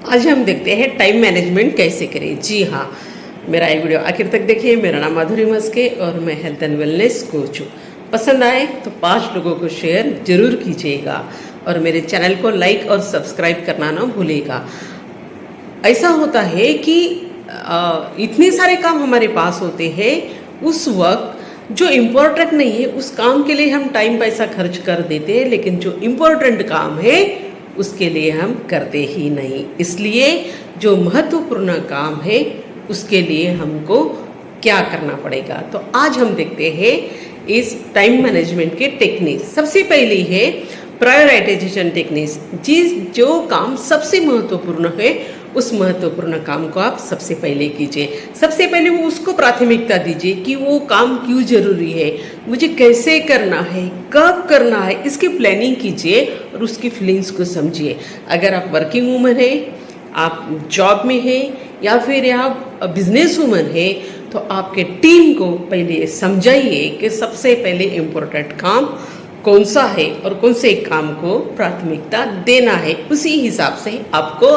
आज हम देखते हैं टाइम मैनेजमेंट कैसे करें। जी हाँ, मेरा ये वीडियो आखिर तक देखिए। मेरा नाम माधुरी मस्के और मैं हेल्थ एंड वेलनेस कोच हूँ। पसंद आए तो 5 लोगों को शेयर जरूर कीजिएगा और मेरे चैनल को लाइक और सब्सक्राइब करना ना भूलिएगा। ऐसा होता है कि इतने सारे काम हमारे पास होते हैं, उस वक्त जो इम्पोर्टेंट नहीं है उस काम के लिए हम टाइम पैसा खर्च कर देते हैं, लेकिन जो इम्पोर्टेंट काम है उसके लिए हम करते ही नहीं। इसलिए जो महत्वपूर्ण काम है उसके लिए हमको क्या करना पड़ेगा, तो आज हम देखते हैं इस टाइम मैनेजमेंट के टेक्निक। सबसे पहली है प्रायोरिटाइजेशन टेक्निक्स। जो काम सबसे महत्वपूर्ण है उस महत्वपूर्ण काम को आप सबसे पहले कीजिए। सबसे पहले वो उसको प्राथमिकता दीजिए कि वो काम क्यों जरूरी है, मुझे कैसे करना है, कब करना है, इसकी प्लानिंग कीजिए और उसकी फीलिंग्स को समझिए। अगर आप वर्किंग वूमन है, आप जॉब में है या फिर आप बिजनेस वूमन है, तो आपके टीम को पहले समझाइए कि सबसे पहले इम्पोर्टेंट काम कौन सा है और कौन से काम को प्राथमिकता देना है। उसी हिसाब से आपको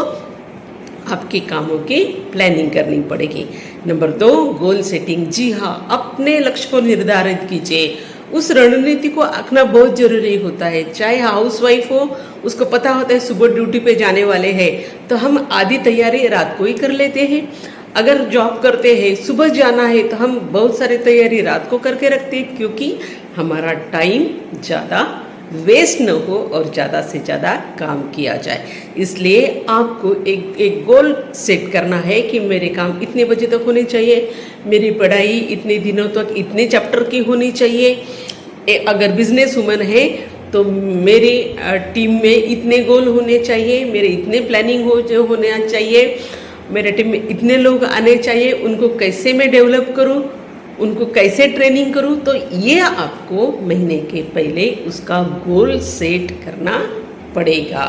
आपके कामों की प्लानिंग करनी पड़ेगी। Number 2, goal setting. जी हाँ, अपने लक्ष्य को निर्धारित कीजिए। उस रणनीति को आंकना बहुत जरूरी होता है। चाहे हाउसवाइफ हो, उसको पता होता है सुबह ड्यूटी पे जाने वाले हैं, तो हम आधी तैयारी रात को ही कर लेते हैं। अगर जॉब करते हैं, सुबह जाना है, तो हम बहुत सारी तैयारी रात को करके रखते हैं, क्योंकि हमारा टाइम ज़्यादा वेस्ट न हो और ज़्यादा से ज़्यादा काम किया जाए। इसलिए आपको एक गोल सेट करना है कि मेरे काम इतने बजे तक होने चाहिए, मेरी पढ़ाई इतने दिनों तक इतने चैप्टर की होनी चाहिए। अगर बिजनेस वूमन है तो मेरी टीम में इतने गोल होने चाहिए, मेरे इतने प्लानिंग होना चाहिए, मेरे टीम में इतने लोग आने चाहिए, उनको कैसे मैं डेवलप करूं, उनको कैसे ट्रेनिंग करूं। तो ये आपको महीने के पहले उसका गोल सेट करना पड़ेगा।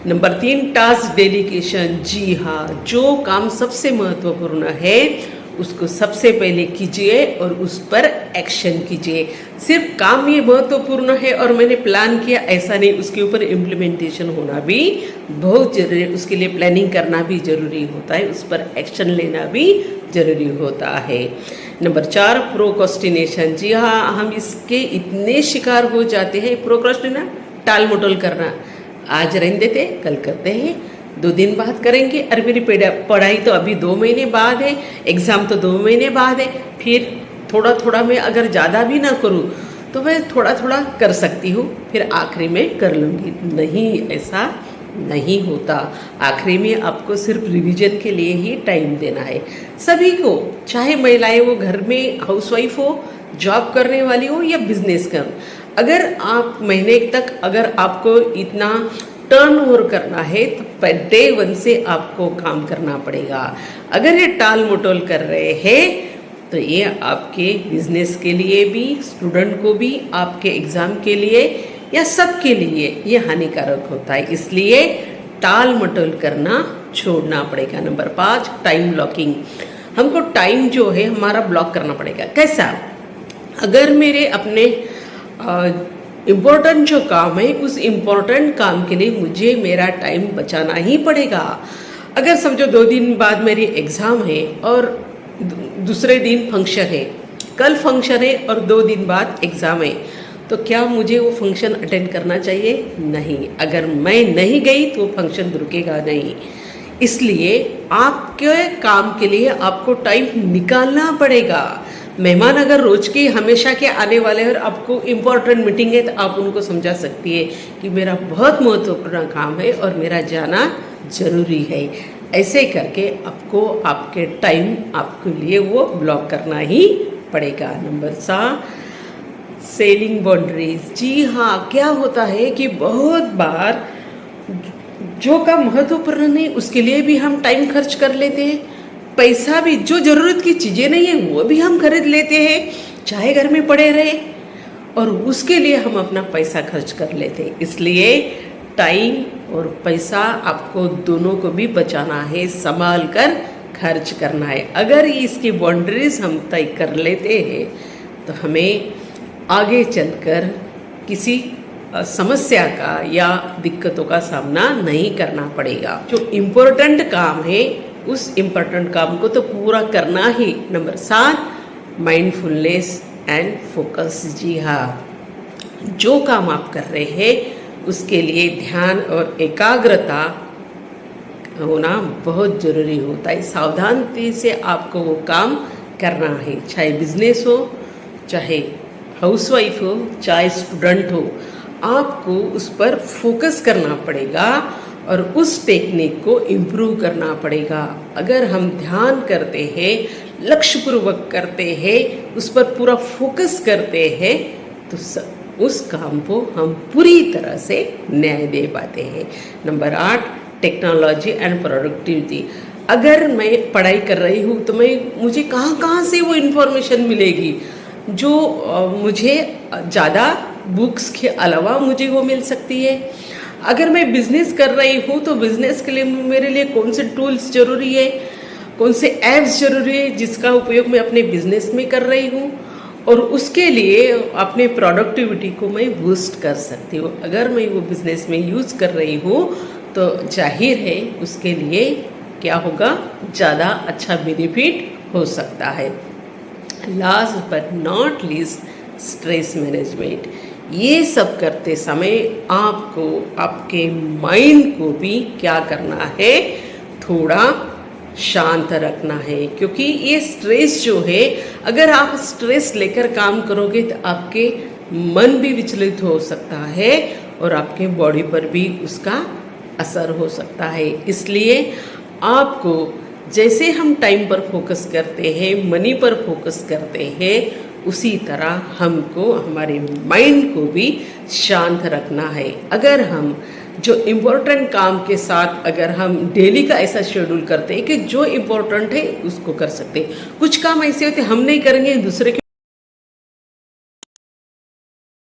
Number 3, task delegation. जी हाँ, जो काम सबसे महत्वपूर्ण है उसको सबसे पहले कीजिए और उस पर एक्शन कीजिए। सिर्फ काम ये महत्वपूर्ण है और मैंने प्लान किया, ऐसा नहीं, उसके ऊपर इम्प्लीमेंटेशन होना भी बहुत जरूरी है। उसके लिए प्लानिंग करना भी जरूरी होता है, उस पर एक्शन लेना भी जरूरी होता है। Number 4, procrastination. जी हाँ, हम इसके इतने शिकार हो जाते हैं। प्रोक्रास्टिनेशन, टाल मटोल करना, आज रहने देते कल करते हैं, 2 दिन बाद करेंगे, अरे मेरी पढ़ाई तो अभी 2 महीने बाद है, एग्ज़ाम तो 2 महीने बाद है, फिर थोड़ा थोड़ा मैं अगर ज़्यादा भी ना करूँ तो मैं थोड़ा थोड़ा कर सकती हूँ, फिर आखिरी में कर लूँगी। नहीं, ऐसा नहीं होता। आखिरी में आपको सिर्फ रिवीजन के लिए ही टाइम देना है। सभी को, चाहे महिलाएं वो घर में हाउसवाइफ हो, जॉब करने वाली हो या बिजनेस कर, अगर आप महीने तक अगर आपको इतना टर्न ओवर करना है तो डे 1 से आपको काम करना पड़ेगा। अगर ये टाल मटोल कर रहे हैं तो ये आपके बिजनेस के लिए भी, स्टूडेंट को भी, आपके एग्ज़ाम के लिए या सबके लिए ये हानिकारक होता है। इसलिए टाल मटोल करना छोड़ना पड़ेगा। Number 5, time blocking. हमको टाइम जो है हमारा ब्लॉक करना पड़ेगा। कैसा? अगर मेरे अपने इम्पोर्टेंट जो काम है उस इम्पोर्टेंट काम के लिए मुझे मेरा टाइम बचाना ही पड़ेगा। अगर समझो 2 दिन बाद मेरी एग्ज़ाम है और दूसरे दिन फंक्शन है, कल फंक्शन है और 2 दिन बाद एग्ज़ाम है, तो क्या मुझे वो फंक्शन अटेंड करना चाहिए? नहीं। अगर मैं नहीं गई तो वो फंक्शन रुकेगा नहीं। इसलिए आपके काम के लिए आपको टाइम निकालना पड़ेगा। मेहमान अगर रोज के हमेशा के आने वाले हैं और आपको इम्पोर्टेंट मीटिंग है, तो आप उनको समझा सकती है कि मेरा बहुत महत्वपूर्ण काम है और मेरा जाना जरूरी है। ऐसे करके आपको आपके टाइम आपके लिए वो ब्लॉक करना ही पड़ेगा। Number 7, selling boundaries. जी हाँ, क्या होता है कि बहुत बार जो काम महत्वपूर्ण नहीं उसके लिए भी हम टाइम खर्च कर लेते हैं, पैसा भी, जो ज़रूरत की चीज़ें नहीं है वो भी हम खरीद लेते हैं, चाहे घर में पड़े रहे, और उसके लिए हम अपना पैसा खर्च कर लेते हैं। इसलिए टाइम और पैसा आपको दोनों को भी बचाना है, संभाल कर खर्च करना है। अगर इसकी बाउंड्रीज हम तय कर लेते हैं तो हमें आगे चलकर किसी समस्या का या दिक्कतों का सामना नहीं करना पड़ेगा। जो इम्पोर्टेंट काम है उस इम्पोर्टेंट काम को तो पूरा करना ही। Number 7, mindfulness and focus. जी हाँ, जो काम आप कर रहे हैं उसके लिए ध्यान और एकाग्रता होना बहुत ज़रूरी होता है। सावधानी से आपको वो काम करना है, चाहे बिजनेस हो, चाहे हाउसवाइफ हो, चाहे स्टूडेंट हो, आपको उस पर फोकस करना पड़ेगा और उस टेक्निक को इम्प्रूव करना पड़ेगा। अगर हम ध्यान करते हैं, लक्ष्यपूर्वक करते हैं, उस पर पूरा फोकस करते हैं, तो उस काम को हम पूरी तरह से न्याय दे पाते हैं। Number 8, technology and productivity. अगर मैं पढ़ाई कर रही हूँ तो मुझे कहाँ कहाँ से वो इन्फॉर्मेशन मिलेगी जो मुझे ज़्यादा बुक्स के अलावा मुझे वो मिल सकती है। अगर मैं बिज़नेस कर रही हूँ तो बिज़नेस के लिए मेरे लिए कौन से टूल्स ज़रूरी है, कौन से ऐप्स ज़रूरी है जिसका उपयोग मैं अपने बिज़नेस में कर रही हूँ, और उसके लिए अपने प्रोडक्टिविटी को मैं बूस्ट कर सकती हूँ। अगर मैं वो बिज़नेस में यूज़ कर रही हूँ तो जाहिर है उसके लिए क्या होगा, ज़्यादा अच्छा बेनिफिट हो सकता है। Last but not least, stress management. ये सब करते समय आपको आपके माइंड को भी क्या करना है, थोड़ा शांत रखना है। क्योंकि ये स्ट्रेस जो है, अगर आप स्ट्रेस लेकर काम करोगे तो आपके मन भी विचलित हो सकता है और आपके बॉडी पर भी उसका असर हो सकता है। इसलिए आपको जैसे हम टाइम पर फोकस करते हैं, मनी पर फोकस करते हैं, उसी तरह हमको हमारे माइंड को भी शांत रखना है। अगर हम जो इम्पोर्टेंट काम के साथ अगर हम डेली का ऐसा शेड्यूल करते हैं कि जो इम्पोर्टेंट है उसको कर सकते हैं। कुछ काम ऐसे होते हैं हम नहीं करेंगे, दूसरे के